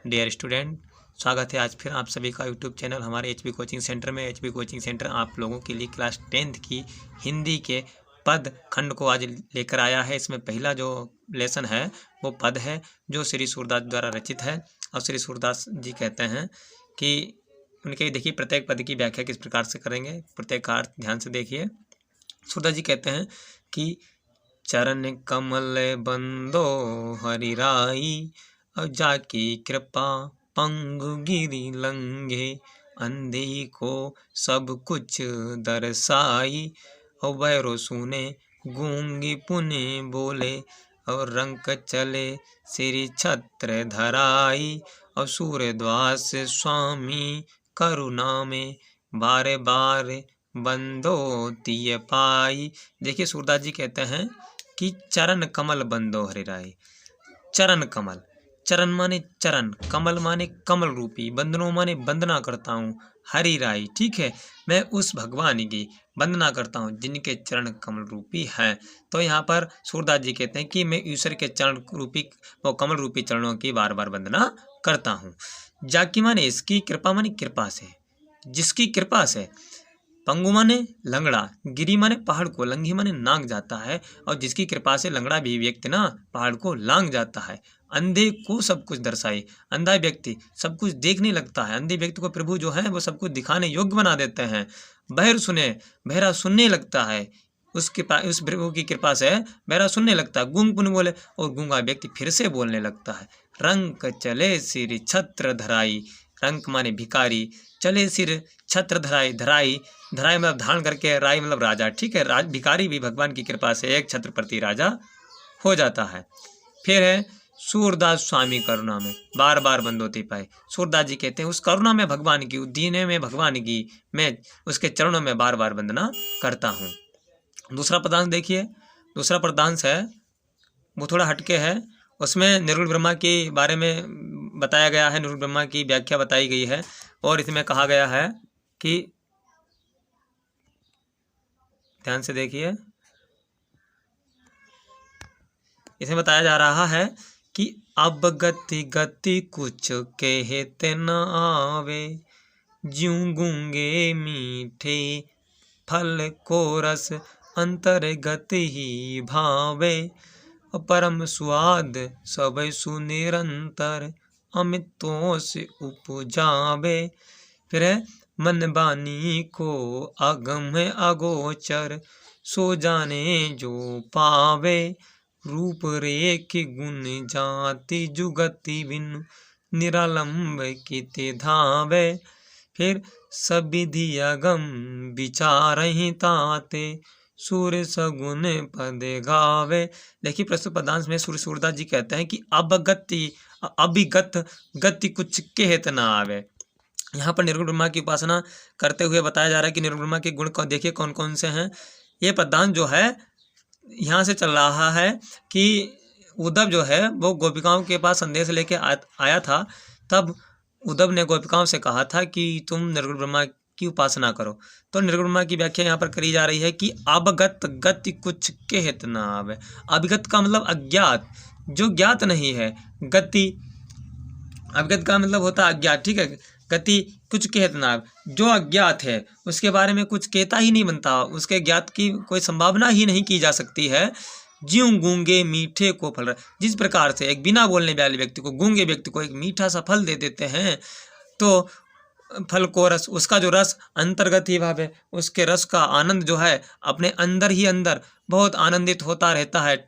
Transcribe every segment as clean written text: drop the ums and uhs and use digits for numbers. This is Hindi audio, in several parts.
डियर स्टूडेंट, स्वागत है आज फिर आप सभी का यूट्यूब चैनल हमारे एचबी कोचिंग सेंटर में। एचबी कोचिंग सेंटर आप लोगों के लिए क्लास 10th की हिंदी के पद खंड को आज लेकर आया है। इसमें पहला जो लेसन है वो पद है जो श्री सूरदास द्वारा रचित है। और श्री सूरदास जी कहते हैं कि उनके देखिए प्रत्येक पद की व्याख्या किस प्रकार से करेंगे, प्रत्येक का अर्थ ध्यान से देखिए। सूरदास जी कहते हैं कि चरण कमल बंदो हरि राई, और जाकी कृपा पंगु गिरी लंघे, अंधे को सब कुछ दर्शाई। और बैरो सुने गूंगी पुने बोले, और रंक चले श्री छत्र धराई। और सूर्यदास स्वामी करुणा में, बारे बारे बंदो तिय पाई। देखिए सूरदास जी कहते हैं कि चरण कमल बंदो हरि राई। चरण कमल, चरण माने चरण, कमल माने कमल रूपी, बंदनो माने वंदना करता हूँ, हरि राई, ठीक है, मैं उस भगवान की वंदना करता हूँ जिनके चरण कमल रूपी हैं। तो यहाँ पर सूरदास जी कहते हैं कि मैं ईश्वर के चरण रूपी वो कमल रूपी चरणों की बार बार वंदना करता हूँ। जाकी माने इसकी, कृपा माने कृपा से, जिसकी कृपा से, पंगु माने लंगड़ा, गिरी माने पहाड़ को, लंघी माने नांग जाता है, और जिसकी कृपा से लंगड़ा भी व्यक्ति ना पहाड़ को लांग जाता है। अंधे को सब कुछ दर्शाई, अंधा व्यक्ति सब कुछ देखने लगता है, अंधे व्यक्ति को प्रभु जो है वो सब कुछ दिखाने योग्य बना देते हैं। बहर सुने, बहरा सुनने लगता है, उस प्रभु की कृपा से बहरा सुनने लगता है। गूंग पुन बोले, और गूंगा व्यक्ति फिर से बोलने लगता है। रंक चले सिर छत्र धराई, रंक माने भिकारी, चले सिर छत्र धराई, धराई धराई मतलब धारण करके, राई मतलब राजा, ठीक है, भिकारी भी भगवान की कृपा से एक छत्रपति राजा हो जाता है। फिर है सूरदास स्वामी करुणा में, बार बार बंदोती पाए। सूरदास जी कहते हैं उस करुणा में भगवान की, दीने में भगवान की, मैं उसके चरणों में बार बार वंदना करता हूँ। दूसरा पदांश देखिए, दूसरा पदांश है वो थोड़ा हटके है, उसमें निर्गुण ब्रह्मा के बारे में बताया गया है, निर्गुण ब्रह्मा की व्याख्या बताई गई है। और इसमें कहा गया है कि, ध्यान से देखिए, इसमें बताया जा रहा है कि अब गति गति कुछ कहते न आवे, ज्यों गूंगे मीठे फल को रस अंतर गति ही भावे। परम स्वाद सब सुनिरंतर अमितों से उपजावे। फिर है मन बानी को अगम अगोचर, सो जाने जो पावे। रूप रेख गुण जाति जुगति बिनु, निरालंब किते धावे। फिर सविधि अगम विचारहि ताते, सूर्य सगुन पद गावे। देखिए प्रस्तुत पदांश में सूरदास जी कहते हैं कि अब गति अभिगत गति कुछ कहत न आवे। यहाँ पर निर्गुण ब्रह्मा की उपासना करते हुए बताया जा रहा है कि निर्गुण ब्रह्मा के गुण को देखिए कौन कौन से हैं। ये पदांश जो है यहाँ से चल रहा है कि उद्धव जो है वो गोपिकाओं के पास संदेश लेके आया था। तब उद्धव ने गोपिकाओं से कहा था कि तुम निर्गुण ब्रह्मा की उपासना करो। तो निर्गुण ब्रह्मा की व्याख्या यहाँ पर करी जा रही है कि अवगत गति कुछ कहत न आवे। अभिगत का मतलब अज्ञात, जो ज्ञात नहीं है। गति, अवगत का मतलब होता है अज्ञात, ठीक है। गति कुछ कहत न आवे, जो अज्ञात है उसके बारे में कुछ कहता ही नहीं बनता, उसके ज्ञात की कोई संभावना ही नहीं की जा सकती है। ज्यों गूंगे मीठे को फल, जिस प्रकार से एक बिना बोलने वाले व्यक्ति को, गूंगे व्यक्ति को एक मीठा सा फल दे देते हैं, तो फल को रस, उसका जो रस अंतर्गत ही भाव है, उसके रस का आनंद जो है अपने अंदर ही अंदर बहुत आनंदित होता रहता है।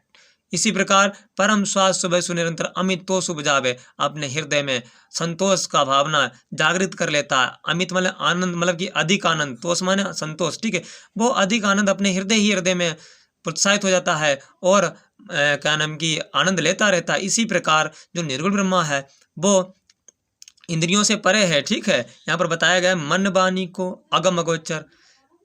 इसी प्रकार परम स्वाद सुबह सुनिरंतर अमित तो शुभ जावे, अपने हृदय में संतोष का भावना जागृत कर लेता है। अमित मतलब आनंद, मतलब कि अधिक आनंद, तोष माने संतोष, ठीक है, वो अधिक आनंद अपने हृदय में प्रोत्साहित हो जाता है और क्या नाम की आनंद लेता रहता है। इसी प्रकार जो निर्गुण ब्रह्मा है वो इंद्रियों से परे है, ठीक है। यहाँ पर बताया गया मन वाणी को अगम अगोचर,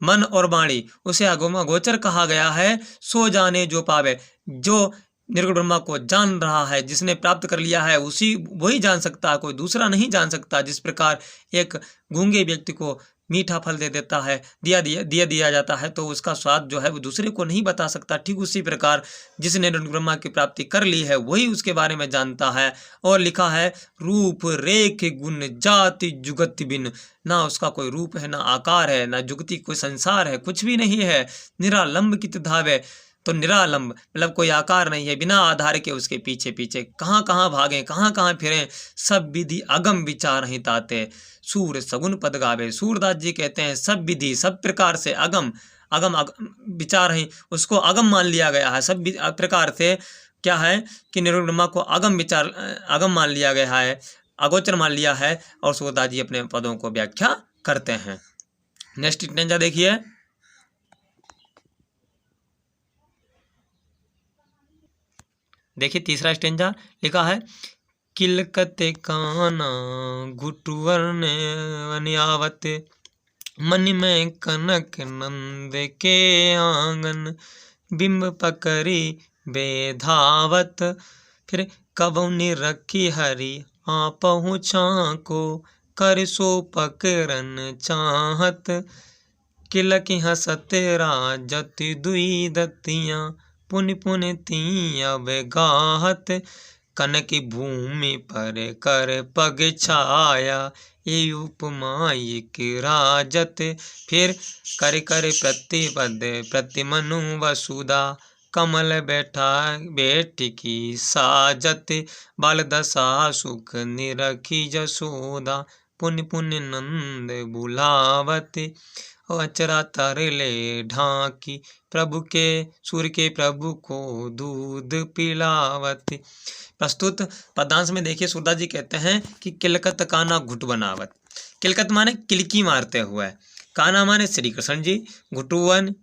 मन और वाणी उसे अगम अगोचर कहा गया है। सो जाने जो पावे, जो निर्गुण ब्रह्मा को जान रहा है, जिसने प्राप्त कर लिया है, उसी वही जान सकता है, कोई दूसरा नहीं जान सकता। जिस प्रकार एक गूंगे व्यक्ति को मीठा फल दे देता है, दिया जाता है तो उसका स्वाद जो है वो दूसरे को नहीं बता सकता। ठीक उसी प्रकार जिसने निर्गुण ब्रह्मा की प्राप्ति कर ली है वही उसके बारे में जानता है। और लिखा है रूप रेख गुण जाति जुगति बिन, ना उसका कोई रूप है, ना आकार है, ना जुगति कोई संसार है, कुछ भी नहीं है। निरालंब कित धावे, तो निरालंब मतलब कोई आकार नहीं है, बिना आधार के उसके पीछे पीछे कहाँ कहाँ भागें, कहाँ कहाँ फिरें, सब विधि अगम विचार ही ताते, सूर सगुन पद गावे। सूरदास जी कहते हैं सब विधि सब प्रकार से अगम अगम विचार ही, उसको अगम मान लिया गया है। सब प्रकार से क्या है कि निर्गुण ब्रह्मा को अगम विचार अगम मान लिया गया है, अगोचर मान लिया है। और सूरदास जी अपने पदों को व्याख्या करते हैं। नेक्स्ट स्टेंजा देखिए, तीसरा स्टेंजा लिखा है किलकते काना घुटुवर आवत, मन में कनक नंद के आंगन, बिंब पकड़ी बेधावत, फिर कबौनी रखी हरि आपहु छाको, कर सो पकड़न चाहत, किलकी हसत राजत दुई दतियाँ, पुन पुन ती अब गाहत, कनक भूमि पर कर पग छाया, ये उपमा एक राजत, फिर कर कर प्रतिपद प्रतिमनु वसुधा, कमल बैठा बेटी की साजत, बाल दशा सुख निरखी जसोदा, पुन पुन नंद बुलावत, अचरा तरले ढाकी, प्रभु के सूर्य के प्रभु को दूध पिलावत। प्रस्तुत पदांश में देखिए सूरदास जी कहते हैं कि किलकत काना घुट बनावत। किलकत माने किलकी मारते हुए, काना माने श्री कृष्ण जी, घुटुवन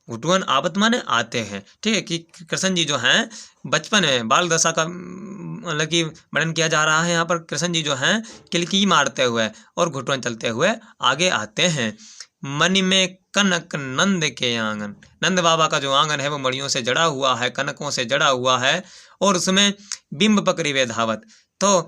घुटुवन आवत माने आते हैं। ठीक है कि कृष्ण जी जो हैं बचपन में बाल दशा का मतलब कि वर्णन किया जा रहा है। यहाँ पर कृष्ण जी जो हैं किलकी मारते हुए और घुटुवन चलते हुए आगे आते हैं। मन में कनक नंद के आंगन, नंद बाबा का जो आंगन है वो मणियों से जड़ा हुआ है, कनकों से जड़ा हुआ है, और उसमें बिंब पकड़ी वे धावत, तो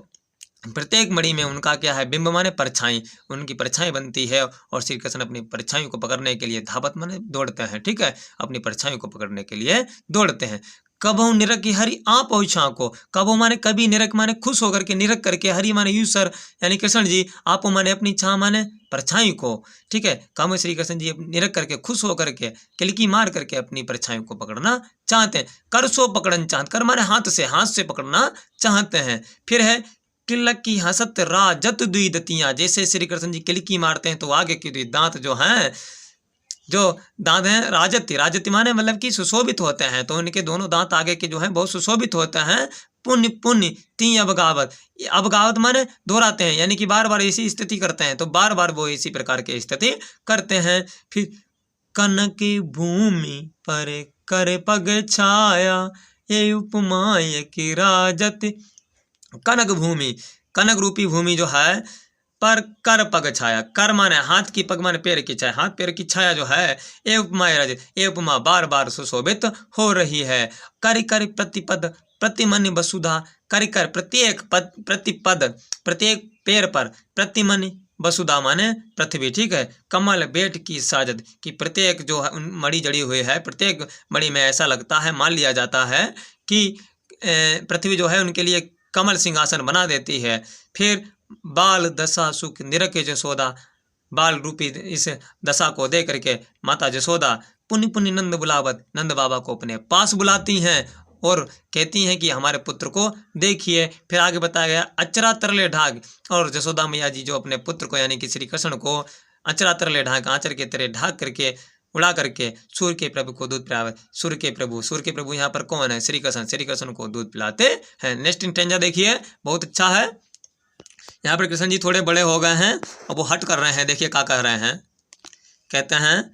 प्रत्येक मणि में उनका क्या है, बिंब माने परछाई, उनकी परछाई बनती है और श्री कृष्ण अपनी परछाई को पकड़ने के लिए धावत माने दौड़ते हैं। ठीक है, अपनी परछाई को पकड़ने के लिए दौड़ते हैं। कबहु निरख की हरि आप पहुँचा को, कबहु माने कभी, निरख माने खुश होकर के, निरख करके, हरि माने यूसर यानी कृष्ण जी, आप माने अपनी छा माने परछाई को। ठीक है, काम श्री कृष्ण जी निरख करके खुश होकर के किलकी मार करके अपनी परछाई को पकड़ना चाहते हैं। कर सो पकड़न चाहते, कर माने हाथ से पकड़ना चाहते हैं। फिर है किलक की हसत राजत दुई दतियां, जैसे श्री कृष्ण जी किलकी मारते हैं तो आगे की दुई दांत जो हैं, जो दांत हैं राजति माने मतलब कि सुशोभित होते हैं, तो उनके दोनों दांत आगे के जो हैं बहुत सुशोभित होते हैं। पुण्य पुण्य ती अबगावत, अबगावत माने दोहराते हैं, यानी कि बार बार ऐसी स्थिति करते हैं, तो बार बार वो इसी प्रकार की स्थिति करते हैं। फिर कनक भूमि पर कर पग छाया, ये उपमा की राजत, कनक भूमि, कनक रूपी भूमि जो है पर कर पग छाया, कर माने हाथ की, पग माने पैर की छाया, हाथ पैर की छाया जो है, ये उपमा रजत, ये उपमा बार बार सुशोभित हो रही है। कर कर प्रतिपद प्रतिमन वसुधा, कर कर प्रत्येक पद प्रतिपद प्रत्येक पैर पर, प्रतिमन वसुधा माने पृथ्वी। ठीक है, कमल बेट की साजद की प्रत्येक जो है मणि जड़ी हुई है, प्रत्येक मणि में ऐसा लगता है, मान लिया जाता है कि पृथ्वी जो है उनके लिए कमल सिंहासन बना देती है। फिर बाल दशा सुख निरख जसोदा, बाल रूपी इस दशा को दे करके माता जसोदा पुण्य पुण्य नंद बुलावत, नंद बाबा को अपने पास बुलाती हैं और कहती हैं कि हमारे पुत्र को देखिए। फिर आगे बताया गया अचरा तरले ढाक, और जसोदा मैया जी जो अपने पुत्र को यानी कि श्री कृष्ण को अचरा तरले ढाक, आंचर के तरह ढाक करके उड़ा करके सूर्य के प्रभु को दूध पिलावे। सूर्य के प्रभु यहाँ पर कौन है, श्री कृष्ण को दूध पिलाते हैं। नेक्स्ट स्टेंजा देखिए, बहुत अच्छा है। यहाँ पर कृष्ण जी थोड़े बड़े हो गए हैं और वो हट कर रहे हैं। देखिए क्या कह रहे हैं, कहते हैं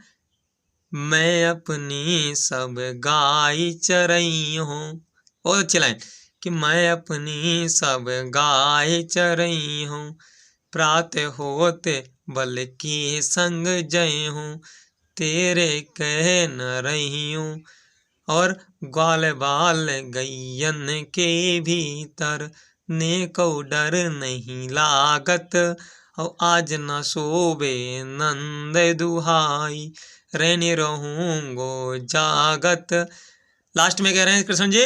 मैं अपनी सब गाय चरई हूँ, बहुत अच्छी लाइन, कि मैं अपनी सब गाय चरई हूँ, प्रातः होते बल की संग जय हूँ, तेरे कह न रही हूँ, और ग्वाल बाल गैयन के भीतर ने को डर नहीं लागत, और आज न सोबे नंद दुहाई, रहने रहूंगो जागत। लास्ट में कह रहे हैं कृष्ण जी,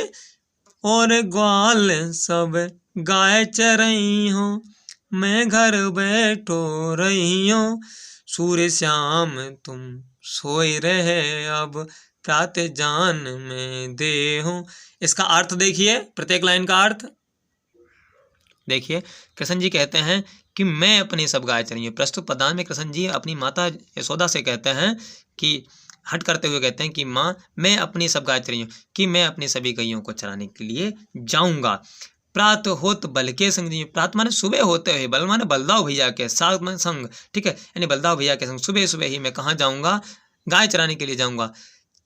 और ग्वाल सब गाय चरई हो, मैं घर बैठो रही हूँ। सूर्य श्याम तुम सोए रहे, अब प्रात जान में देहूं। इसका अर्थ देखिए, प्रत्येक लाइन का अर्थ देखिए। कृष्ण जी कहते हैं कि मैं अपनी सब गाय चरई हूँ। प्रस्तुत पदान में कृष्ण जी अपनी माता यशोदा से कहते हैं कि हट करते हुए कहते हैं कि माँ मैं अपनी सब गाय चरई हूँ, कि मैं अपनी सभी गैयों को चराने के लिए जाऊंगा। प्रात होत बल के संग, प्रात माने सुबह होते हुए, बल माने बलदाव भैया के साथ संग, ठीक है, यानी बलदाव भैया के संग सुबह सुबह ही मैं कहाँ जाऊंगा, गाय चराने के लिए जाऊंगा।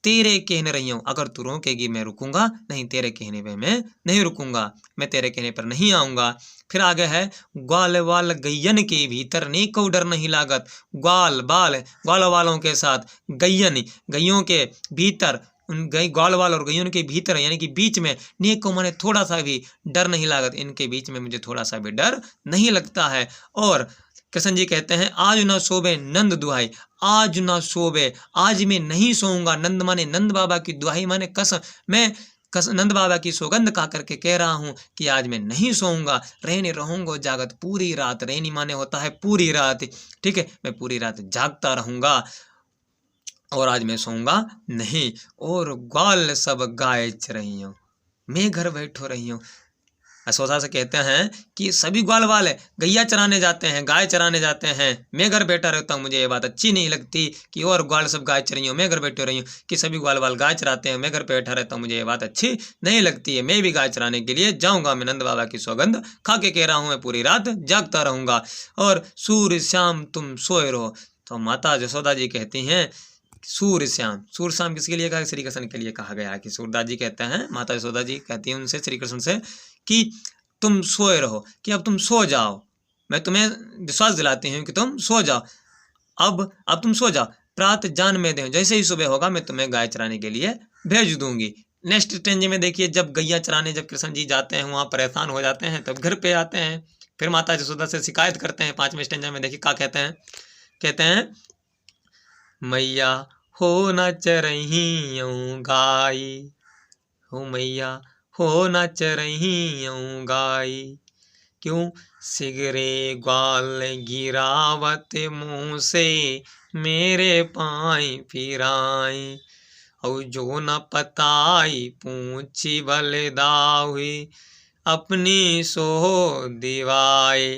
तेरे कहने रही हूँ, अगर तू रोकेगी मैं रुकूंगा नहीं, तेरे कहने पे मैं नहीं रुकूंगा, मैं तेरे कहने पर नहीं आऊंगा। फिर आगे है, ग्वाल वाल गैयन के भीतर नेको डर नहीं लागत। ग्वाल बाल, ग्वाल वालों के साथ गैयन, गैयों के भीतर, उन ग्वाल वाल और गैयों के भीतर यानी कि बीच में, नेको माने थोड़ा सा भी डर नहीं लागत, इनके बीच में मुझे थोड़ा सा भी डर नहीं लगता है। और कृष्ण जी कहते हैं, आज न सोबे नंद दुहाई, आज न सोबे, आज मैं नहीं सोऊंगा। नंद माने नंद बाबा की, दुहाई माने कसम, मैं नंद बाबा की सौगंध खा करके कह रहा हूँ कि आज मैं नहीं सोऊंगा, रहने रहूंगा जागत पूरी रात। रहनी माने होता है पूरी रात, ठीक है, मैं पूरी रात जागता रहूंगा और आज मैं सोऊंगा नहीं। और ग्वाल सब गाय चरही हूँ, मैं घर बैठो रही हूँ। यशोदा से कहते हैं कि सभी ग्वाल वाले गैया चराने जाते हैं, गाय चराने जाते हैं, मैं घर बैठा रहता हूँ, मुझे ये बात अच्छी नहीं लगती कि और ग्वाल सब गाय चरी हूँ, मैं घर बैठे रही हूँ, कि सभी ग्वाल वाल गाय चराते हैं, मैं घर बैठा रहता हूँ, मुझे ये बात अच्छी नहीं लगती है, मैं भी गाय चराने के लिए जाऊँगा। मैं नंद बाबा की सौगंध खा के कह रहा हूँ, मैं पूरी रात जागता रहूँगा। और सूर्य श्याम तुम सोए रहो। तो माता यशोदा जी कहती हैं, सूर्य श्याम, सूर्य श्याम किसके लिए कहा, श्री कृष्ण के लिए कहा गया है। कि सूरदास जी कहते हैं, माता यशोदा जी कहती हैं उनसे, श्री कृष्ण से, कि तुम सोए रहो, कि अब तुम सो जाओ, मैं तुम्हें विश्वास दिलाती हूँ कि तुम सो जाओ, अब तुम सो जाओ, प्रात जान में दे, जैसे ही सुबह होगा मैं तुम्हें गाय चराने के लिए भेज दूंगी। नेक्स्ट स्टेंज में देखिए, जब गैया चराने जब कृष्ण जी जाते हैं, वहाँ परेशान हो जाते हैं, तब घर पे आते हैं, फिर माता यशोदा से शिकायत करते हैं। 5वें स्टेंजा में देखिए क्या कहते हैं, कहते हैं, मैया हो न चरही गाय, हो मैया हो न चरही गाय, क्यों सिगरे ग्वाल गिरावत मुँह से, मेरे पाई फिराई, और जो न पताई पूछी बलदाहुई, अपनी सो दिवाए।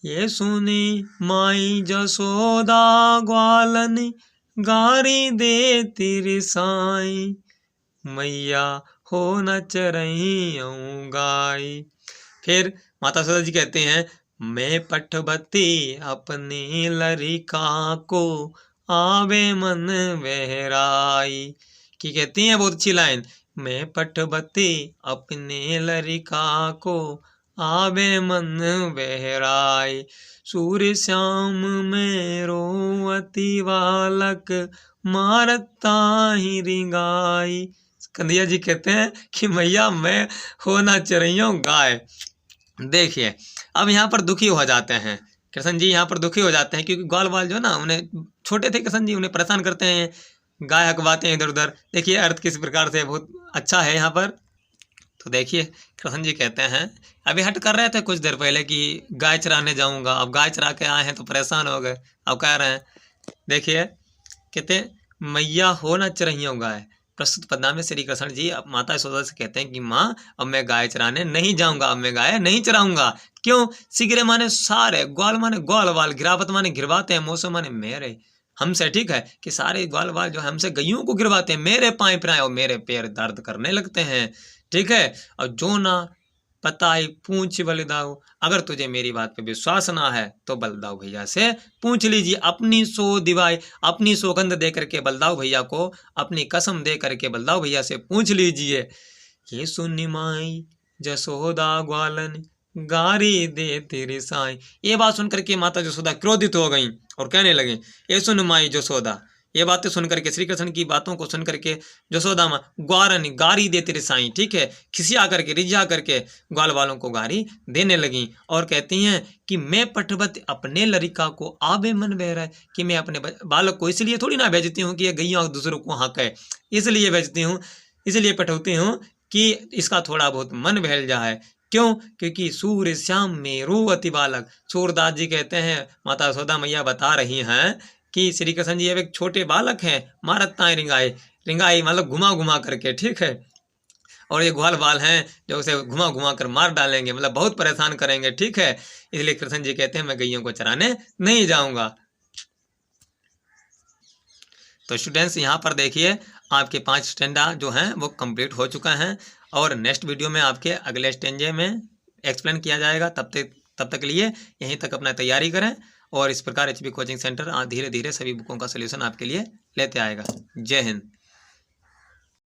ये सुनी माई जसोदा ग्वालन, गारी दे तेरी साई, मैया हो न चरही गाय। फिर माता यशोदा जी कहते हैं, मैं पठबती अपनी लरिका को, आवे मन बहराई। की कहती हैं बहुत अच्छी लाइन, मैं पठबती अपने लरिका को, आवे मन बहराई, सूर्य श्याम में रोवती बालक, मारता ही रिंगाई। कन्हैया जी कहते हैं कि मैया मैं होना चरही हूँ गाय। देखिए अब यहाँ पर दुखी हो जाते हैं कृष्ण जी, यहाँ पर दुखी हो जाते हैं क्योंकि ग्वाल वाल जो ना, उन्हें छोटे थे कृष्ण जी, उन्हें परेशान करते हैं, गाय हकवाते हैं इधर उधर। देखिए अर्थ किस प्रकार से बहुत अच्छा है यहाँ पर। तो देखिए कृष्ण जी कहते हैं, अभी हट कर रहे थे कुछ देर पहले कि गाय चराने जाऊंगा, अब गाय चरा के आए हैं तो परेशान हो गए, अब कह रहे हैं, देखिए कहते मैया हो न चरहियों गाय। प्रस्तुत पद्मा में श्री कृष्ण जी अब माता यशोदा से कहते हैं कि माँ अब मैं गाय चराने नहीं जाऊंगा, अब मैं गाय नहीं चराऊंगा। क्यों? सिगरे माने सारे, ग्वाल माने ग्वाल वाल, गिरावत माने गिरवाते हैं, मौसम माने मेरे, हमसे, ठीक है, कि सारे ग्वाल वाल जो है हमसे गैयों को गिरवाते हैं, मेरे पाए पिराए और मेरे पैर दर्द करने लगते हैं, ठीक है। और जो ना पताई पूछ बलदाऊ, अगर तुझे मेरी बात पे विश्वास ना है तो बलदाऊ भैया से पूछ लीजिए, अपनी सो दिवाई, अपनी सौगंध दे करके बलदाऊ भैया को, अपनी कसम दे करके बलदाऊ भैया से पूछ लीजिए। ये सुन माई जसोदा ग्वालन, गारी दे तेरी साई। ये बात सुन करके माता जसोदा क्रोधित हो गई और कहने लगी, ये सुन माई जसोदा, ये बातें सुन करके, श्री कृष्ण की बातों को सुन करके यशोदा माँ ग्वारन गारी देती रसाई, ठीक है, खिसिया करके, रिझा करके ग्वाल वालों को गारी देने लगी और कहती हैं कि मैं पटवत अपने लड़का को आबे मन बह रहा है, कि मैं अपने बालक को इसलिए थोड़ी ना भेजती हूँ कि ये गैया दूसरों को हाँके, इसलिए भेजती हूँ, इसलिए पटवती हूँ कि इसका थोड़ा बहुत मन बहल जाए। क्यों? क्योंकि सूर्य श्याम में रोवती बालक। सूरदास जी कहते हैं, माता यशोदा मैया बता रही हैं कि श्री कृष्ण जी अब एक छोटे बालक हैं, मारताएं रिंगाई रिंगाई मतलब घुमा घुमा करके, ठीक है, और ये ग्वाल बाल हैं जो उसे घुमा घुमा कर मार डालेंगे, मतलब बहुत परेशान करेंगे, ठीक है, इसलिए कृष्ण जी कहते हैं मैं गैयों को चराने नहीं जाऊंगा। तो स्टूडेंट्स यहाँ पर देखिए आपके 5 स्टैंडा जो हैं वो कंप्लीट हो चुका है और नेक्स्ट वीडियो में आपके अगले स्टैंडे में एक्सप्लेन किया जाएगा। तब तक के लिए यहीं तक अपना तैयारी करें और इस प्रकार एचबी कोचिंग सेंटर धीरे धीरे सभी बुकों का सलूशन आपके लिए लेते आएगा। जय हिंद।